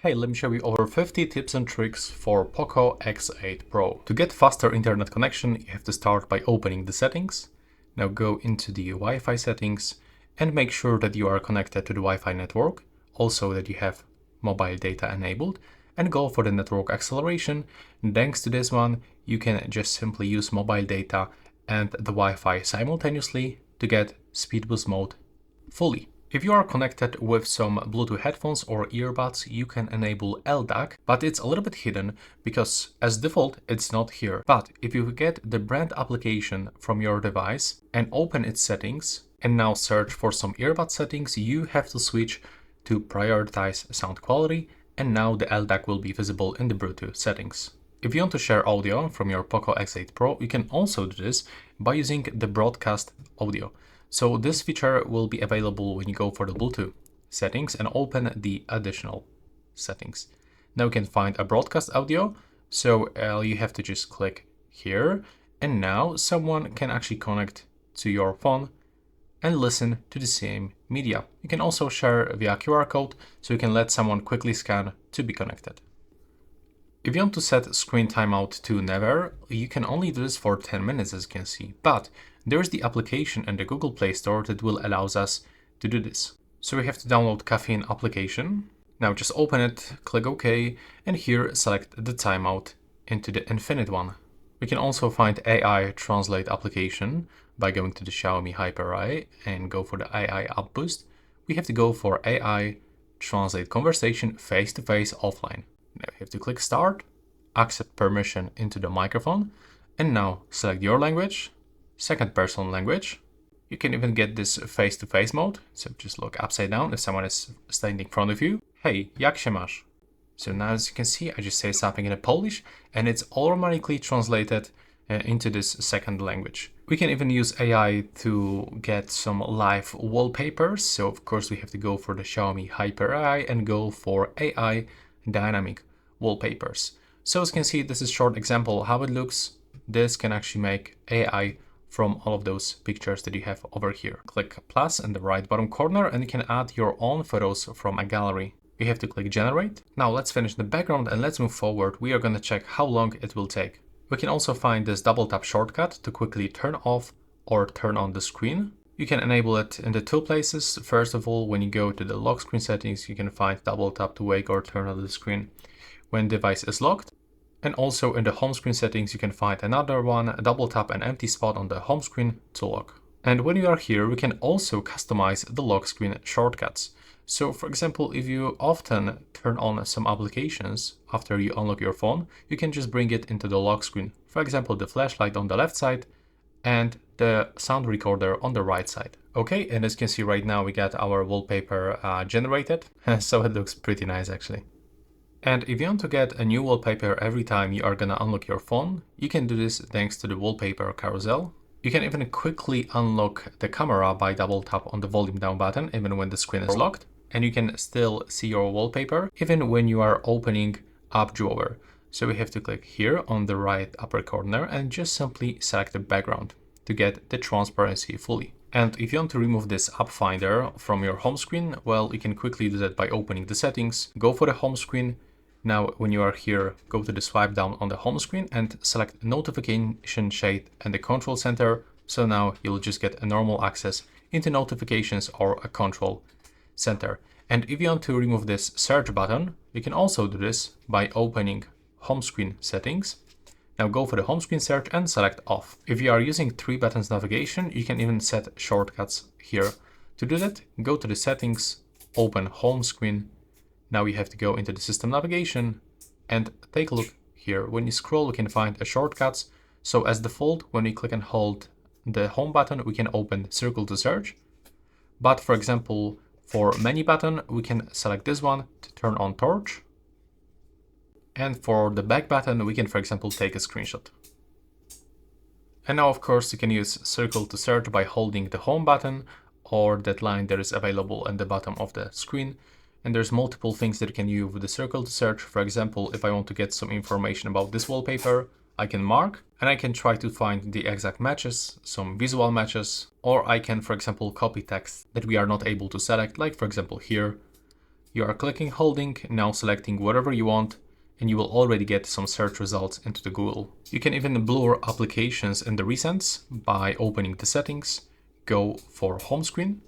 Hey, let me show you over 50 tips and tricks for POCO X8 Pro. To get faster internet connection, you have to start by opening the settings. Now go into the Wi-Fi settings and make sure that you are connected to the Wi-Fi network, also that you have mobile data enabled, and go for the network acceleration. And thanks to this one, you can just simply use mobile data and the Wi-Fi simultaneously to get speed boost mode fully. If you are connected with some Bluetooth headphones or earbuds, you can enable LDAC, but it's a little bit hidden because as default, it's not here. But if you get the brand application from your device and open its settings and now search for some earbud settings, you have to switch to prioritize sound quality, and now the LDAC will be visible in the Bluetooth settings. If you want to share audio from your POCO X8 Pro, you can also do this by using the broadcast audio. So this feature will be available when you go for the Bluetooth settings and open the additional settings. Now you can find a broadcast audio. So you have to just click here, and now someone can actually connect to your phone and listen to the same media. You can also share via QR code, so you can let someone quickly scan to be connected. If you want to set screen timeout to never, you can only do this for 10 minutes, as you can see, but there is the application in the Google Play Store that will allow us to do this. So we have to download Caffeine application. Now just open it, click OK, and here select the timeout into the infinite one. We can also find AI Translate application by going to the Xiaomi Hyper AI and go for the AI App Boost. We have to go for AI Translate Conversation face-to-face offline. Now you have to click Start, accept permission into the microphone, and now select your language, second person language. You can even get this face-to-face mode, so just look upside down if someone is standing in front of you. Hey, jak się masz? So now as you can see, I just say something in Polish and it's automatically translated into this second language. We can even use AI to get some live wallpapers. So of course we have to go for the Xiaomi Hyper AI and go for AI dynamic wallpapers. So as you can see, this is a short example how it looks. This can actually make AI from all of those pictures that you have over here. Click plus in the right bottom corner and you can add your own photos from a gallery. You have to click generate. Now let's finish the background and let's move forward. We are going to check how long it will take. We can also find this double tap shortcut to quickly turn off or turn on the screen. You can enable it in the two places. First of all, when you go to the lock screen settings, you can find double tap to wake or turn on the screen when device is locked. And also in the home screen settings, you can find another one, double tap an empty spot on the home screen to lock. And when you are here, we can also customize the lock screen shortcuts. So for example, if you often turn on some applications after you unlock your phone, you can just bring it into the lock screen. For example, the flashlight on the left side and the sound recorder on the right side. Okay, and as you can see right now, we got our wallpaper generated. So it looks pretty nice actually. And if you want to get a new wallpaper every time you are gonna unlock your phone, you can do this thanks to the wallpaper carousel. You can even quickly unlock the camera by double tap on the volume down button even when the screen is locked. And you can still see your wallpaper even when you are opening App Drawer. So we have to click here on the right upper corner and just simply select the background to get the transparency fully. And if you want to remove this app finder from your home screen, well, you can quickly do that by opening the settings, go for the home screen. Now, when you are here, go to the swipe down on the home screen and select notification shade and the control center. So now you'll just get a normal access into notifications or a control center. And if you want to remove this search button, you can also do this by opening home screen settings. Now go for the home screen search and select off. If you are using 3 buttons navigation, you can even set shortcuts here. To do that, go to the settings, open home screen. Now you have to go into the system navigation and take a look here. When you scroll, you can find a shortcuts. So as default, when we click and hold the home button, we can open circle to search. But for example, for menu button, we can select this one to turn on torch. And for the back button, we can, for example, take a screenshot. And now, of course, you can use circle to search by holding the home button or that line that is available at the bottom of the screen. And there's multiple things that you can use with the circle to search. For example, if I want to get some information about this wallpaper, I can mark and I can try to find the exact matches, some visual matches, or I can, for example, copy text that we are not able to select, like for example here, You are clicking, holding, now selecting whatever you want, and you will already get some search results into the Google. You can even blur applications in the recents by opening the settings, go for home screen.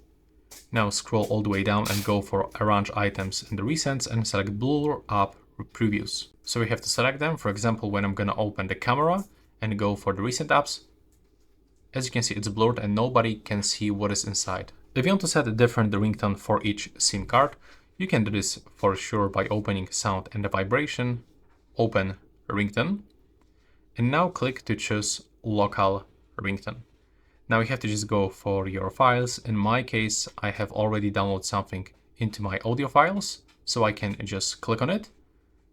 Now scroll all the way down and go for arrange items in the recents and select blur app previews. So we have to select them. For example, when I'm gonna open the camera and go for the recent apps, as you can see, it's blurred and nobody can see what is inside. If you want to set a different ringtone for each SIM card, you can do this for sure by opening sound and the vibration, open ringtone, and now click to choose local ringtone. Now you have to just go for your files. In my case, I have already downloaded something into my audio files, so I can just click on it.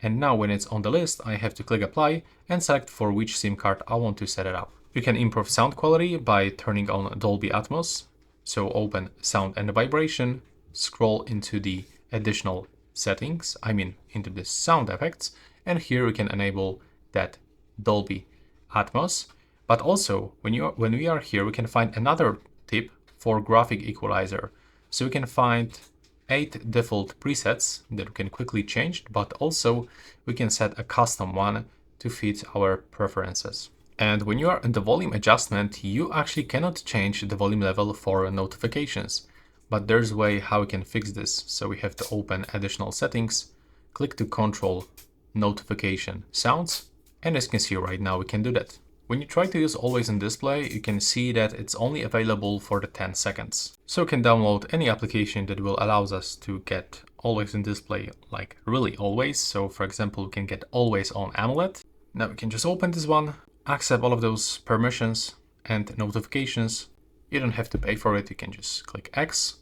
And now when it's on the list, I have to click apply and select for which SIM card I want to set it up. You can improve sound quality by turning on Dolby Atmos. So open sound and vibration, scroll into the additional settings, into the sound effects, and here we can enable that Dolby Atmos. But also, when we are here, we can find another tip for graphic equalizer. So we can find 8 default presets that we can quickly change, but also we can set a custom one to fit our preferences. And when you are in the volume adjustment, you actually cannot change the volume level for notifications. But there's a way how we can fix this. So we have to open additional settings, click to control notification sounds, and as you can see right now, we can do that. When you try to use always on display, you can see that it's only available for the 10 seconds. So you can download any application that will allow us to get always in display, like really always. So for example, we can get always on AMOLED. Now we can just open this one, accept all of those permissions and notifications. You don't have to pay for it. You can just click X,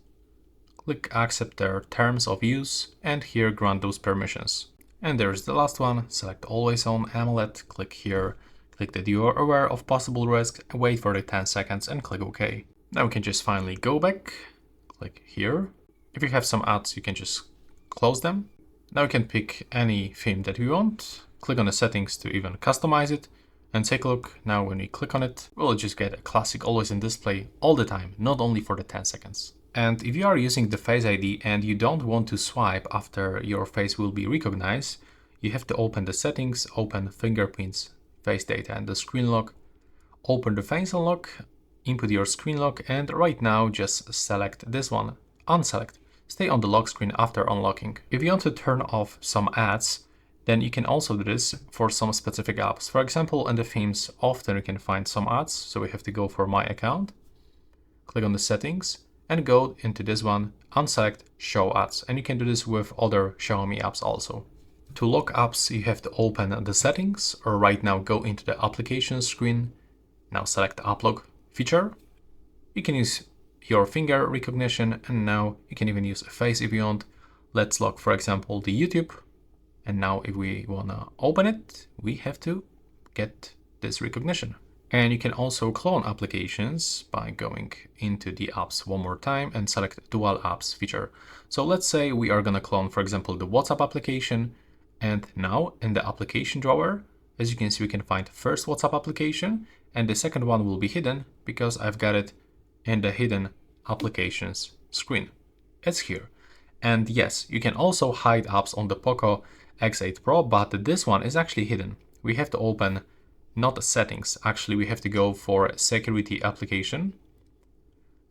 click accept their terms of use, and here grant those permissions. And there's the last one, select always on AMOLED, click here, click that you are aware of possible risk, wait for the 10 seconds and click OK. Now we can just finally go back, click here. If you have some ads, you can just close them. Now we can pick any theme that we want, click on the settings to even customize it, and take a look. Now when we click on it, we'll just get a classic always in display all the time, not only for the 10 seconds. And if you are using the Face ID and you don't want to swipe after your face will be recognized, you have to open the settings, open fingerprints, face data and the screen lock, open the face unlock, input your screen lock, and right now just select this one, unselect, stay on the lock screen after unlocking. If you want to turn off some ads, then you can also do this for some specific apps. For example, in the themes, often you can find some ads, so we have to go for my account, click on the settings, and go into this one, unselect show ads, and you can do this with other Xiaomi apps also. To lock apps, you have to open the settings, or right now go into the application screen. Now select the app lock feature. You can use your finger recognition, and now you can even use a face if you want. Let's lock, for example, the YouTube. And now if we wanna open it, we have to get this recognition. And you can also clone applications by going into the apps one more time and select dual apps feature. So let's say we are gonna clone, for example, the WhatsApp application. And now in the application drawer, as you can see, we can find first WhatsApp application, and the second one will be hidden because I've got it in the hidden applications screen. It's here. And yes, you can also hide apps on the POCO X8 Pro, but this one is actually hidden. We have to open not the settings, actually we have to go for security application.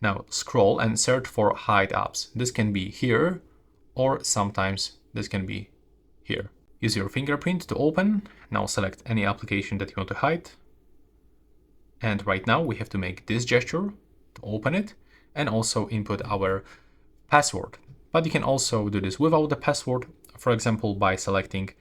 Now scroll and search for hide apps. This can be here, or sometimes this can be here. Use your fingerprint to open. Now select any application that you want to hide. And right now we have to make this gesture to open it and also input our password. But you can also do this without the password, for example, by unselecting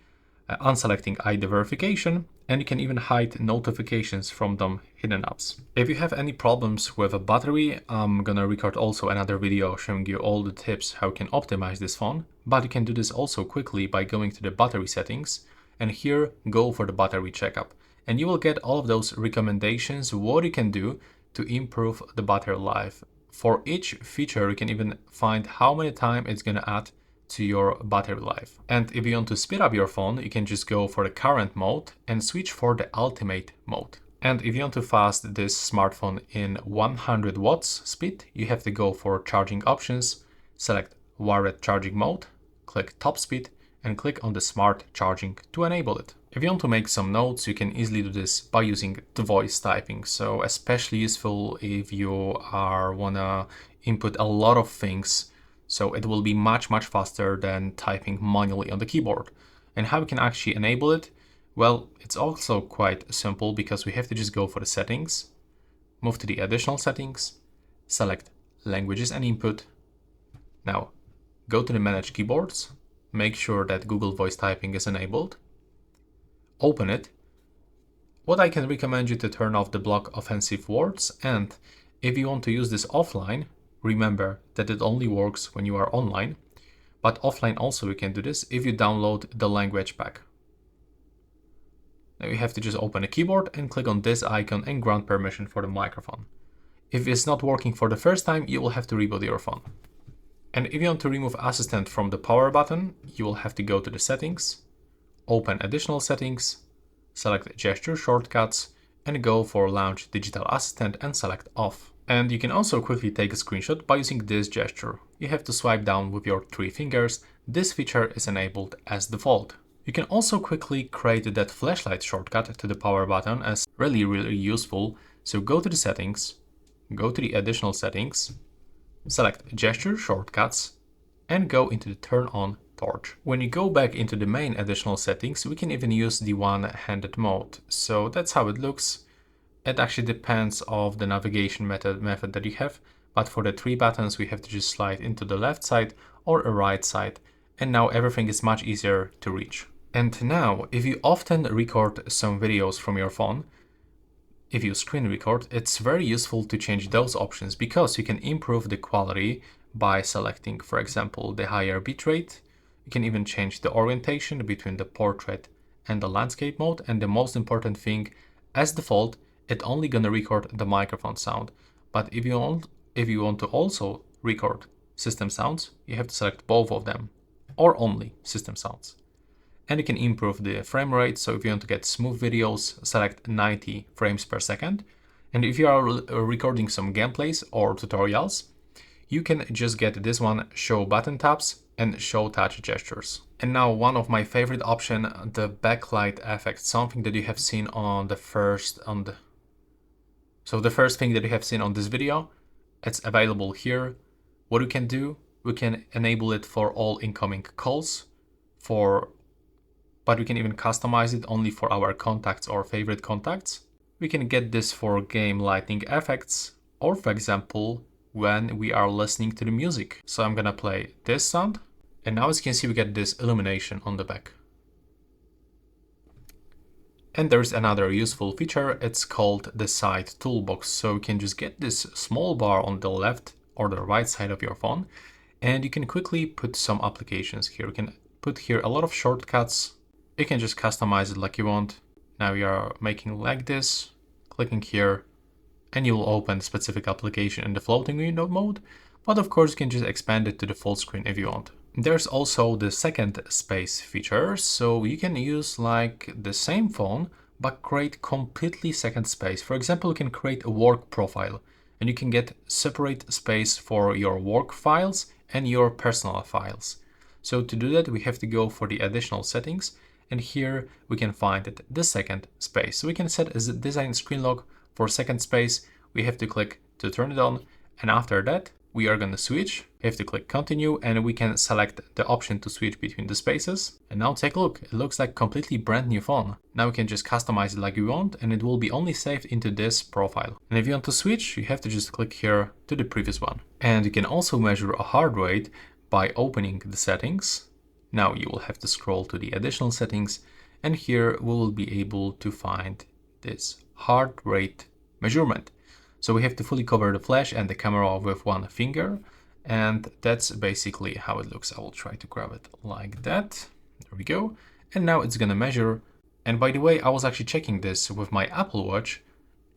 ID verification, and you can even hide notifications from them hidden apps. If you have any problems with a battery, I'm gonna record also another video showing you all the tips how you can optimize this phone, but you can do this also quickly by going to the battery settings, and here go for the battery checkup. And you will get all of those recommendations, what you can do to improve the battery life. For each feature, you can even find how many time it's gonna add to your battery life. And if you want to speed up your phone, you can just go for the current mode and switch for the ultimate mode. And if you want to fast this smartphone in 100 watts speed, you have to go for charging options, select wired charging mode, click top speed and click on the smart charging to enable it. If you want to make some notes, you can easily do this by using the voice typing. So especially useful if you wanna input a lot of things. So it will be much faster than typing manually on the keyboard. And how we can actually enable it? Well, it's also quite simple because we have to just go for the settings, move to the additional settings, select languages and input. Now go to the manage keyboards, make sure that Google voice typing is enabled, open it. What I can recommend you to turn off the block offensive words, and if you want to use this offline, remember that it only works when you are online, but offline also you can do this if you download the language pack. Now you have to just open a keyboard and click on this icon and grant permission for the microphone. If it's not working for the first time, you will have to reboot your phone. And if you want to remove assistant from the power button, you will have to go to the settings, open additional settings, select gesture shortcuts, and go for launch digital assistant and select off. And you can also quickly take a screenshot by using this gesture. You have to swipe down with your 3 fingers. This feature is enabled as default. You can also quickly create that flashlight shortcut to the power button as really useful. So go to the settings, go to the additional settings, select gesture shortcuts, and go into the turn on torch. When you go back into the main additional settings, we can even use the one-handed mode. So that's how it looks. It actually depends on the navigation method that you have, but for the 3 buttons we have to just slide into the left side or a right side, and now everything is much easier to reach. And now, if you often record some videos from your phone, if you screen record, it's very useful to change those options because you can improve the quality by selecting, for example, the higher bitrate. You can even change the orientation between the portrait and the landscape mode, and the most important thing, as default, it's only gonna record the microphone sound. But if you want to also record system sounds, you have to select both of them, or only system sounds. And you can improve the frame rate. So if you want to get smooth videos, select 90 frames per second. And if you are recording some gameplays or tutorials, you can just get this one, show button taps and show touch gestures. And now one of my favorite option, the backlight effect, something that you have seen on the first thing that you have seen on this video, it's available here. What we can do, we can enable it for all incoming calls, but we can even customize it only for our contacts or favorite contacts. We can get this for game lighting effects, or for example, when we are listening to the music. So I'm gonna play this sound, and now as you can see, we get this illumination on the back. And there's another useful feature, it's called the side toolbox. So you can just get this small bar on the left or the right side of your phone, and you can quickly put some applications here. You can put here a lot of shortcuts. You can just customize it like you want. Now we are making like this, clicking here, and you will open specific application in the floating window mode. But of course you can just expand it to the full screen if you want. There's also the second space feature, so you can use like the same phone but create completely second space. For example, you can create a work profile and you can get separate space for your work files and your personal files. So to do that, we have to go for the additional settings, and here we can find it, the second space. So we can set as a design screen lock for second space. We have to click to turn it on, and after that we are going to switch. We have to click continue, and we can select the option to switch between the spaces. And now take a look, it looks like completely brand new phone. Now we can just customize it like we want, and it will be only saved into this profile. And if you want to switch, you have to just click here to the previous one. And you can also measure a heart rate by opening the settings. Now you will have to scroll to the additional settings, and here we will be able to find this heart rate measurement. So we have to fully cover the flash and the camera with one finger, and that's basically how it looks. I will try to grab it like that. There we go. And now it's gonna measure. And by the way, I was actually checking this with my Apple Watch,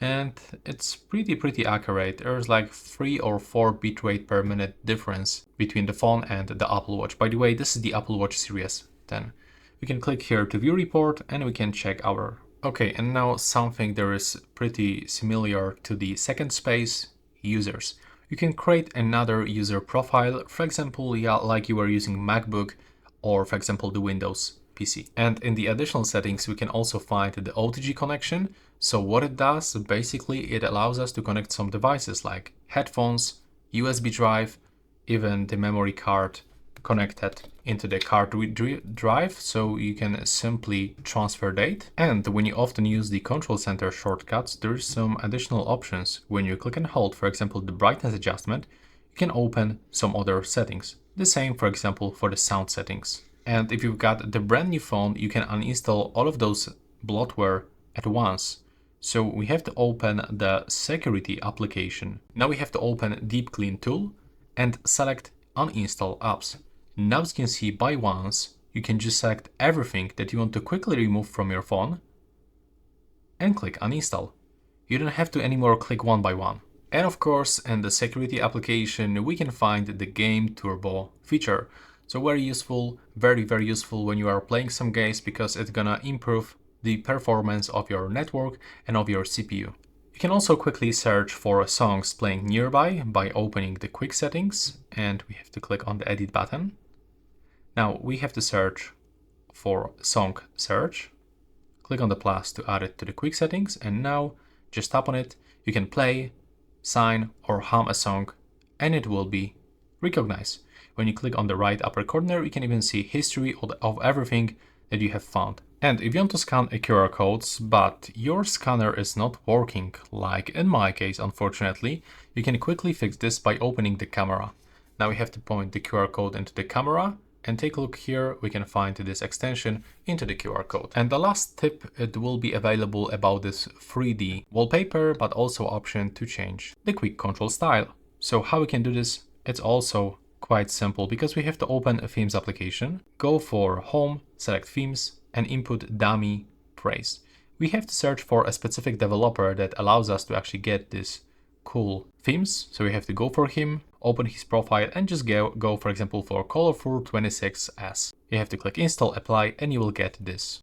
and it's pretty accurate. There's like 3 or 4 bitrate per minute difference between the phone and the Apple Watch. By the way, this is the Apple Watch Series 10. We can click here to view report, and we can check our... Okay, and now something that is pretty similar to the second space, users. You can create another user profile. For example, yeah, like you were using MacBook or for example the Windows PC. And in the additional settings, we can also find the OTG connection. So what it does, basically it allows us to connect some devices like headphones, USB drive, even the memory card connected into the card drive, so you can simply transfer data. And when you often use the control center shortcuts, there's some additional options. When you click and hold, for example, the brightness adjustment, you can open some other settings. The same, for example, for the sound settings. And if you've got the brand new phone, you can uninstall all of those bloatware at once. So we have to open the security application. Now we have to open Deep Clean tool and select uninstall apps. Now as you can see, by once, you can just select everything that you want to quickly remove from your phone and click uninstall. You don't have to anymore click one by one. And of course, in the security application, we can find the game turbo feature. So very useful, very useful when you are playing some games, because it's gonna improve the performance of your network and of your CPU. You can also quickly search for songs playing nearby by opening the quick settings, and we have to click on the edit button. Now we have to search for song search. Click on the plus to add it to the quick settings, and now just tap on it. You can play, sign or hum a song, and it will be recognized. When you click on the right upper corner, you can even see history of everything that you have found. And if you want to scan a QR codes, but your scanner is not working, like in my case, unfortunately, you can quickly fix this by opening the camera. Now we have to point the QR code into the camera, and take a look here, we can find this extension into the QR code. And the last tip, it will be available about this 3D wallpaper, but also option to change the quick control style. So how we can do this? It's also quite simple, because we have to open a themes application, go for home, select themes, and input dummy phrase. We have to search for a specific developer that allows us to actually get this cool themes. So we have to go for him, open his profile, and just go for example for Colorful 26S. You have to click install, apply, and you will get this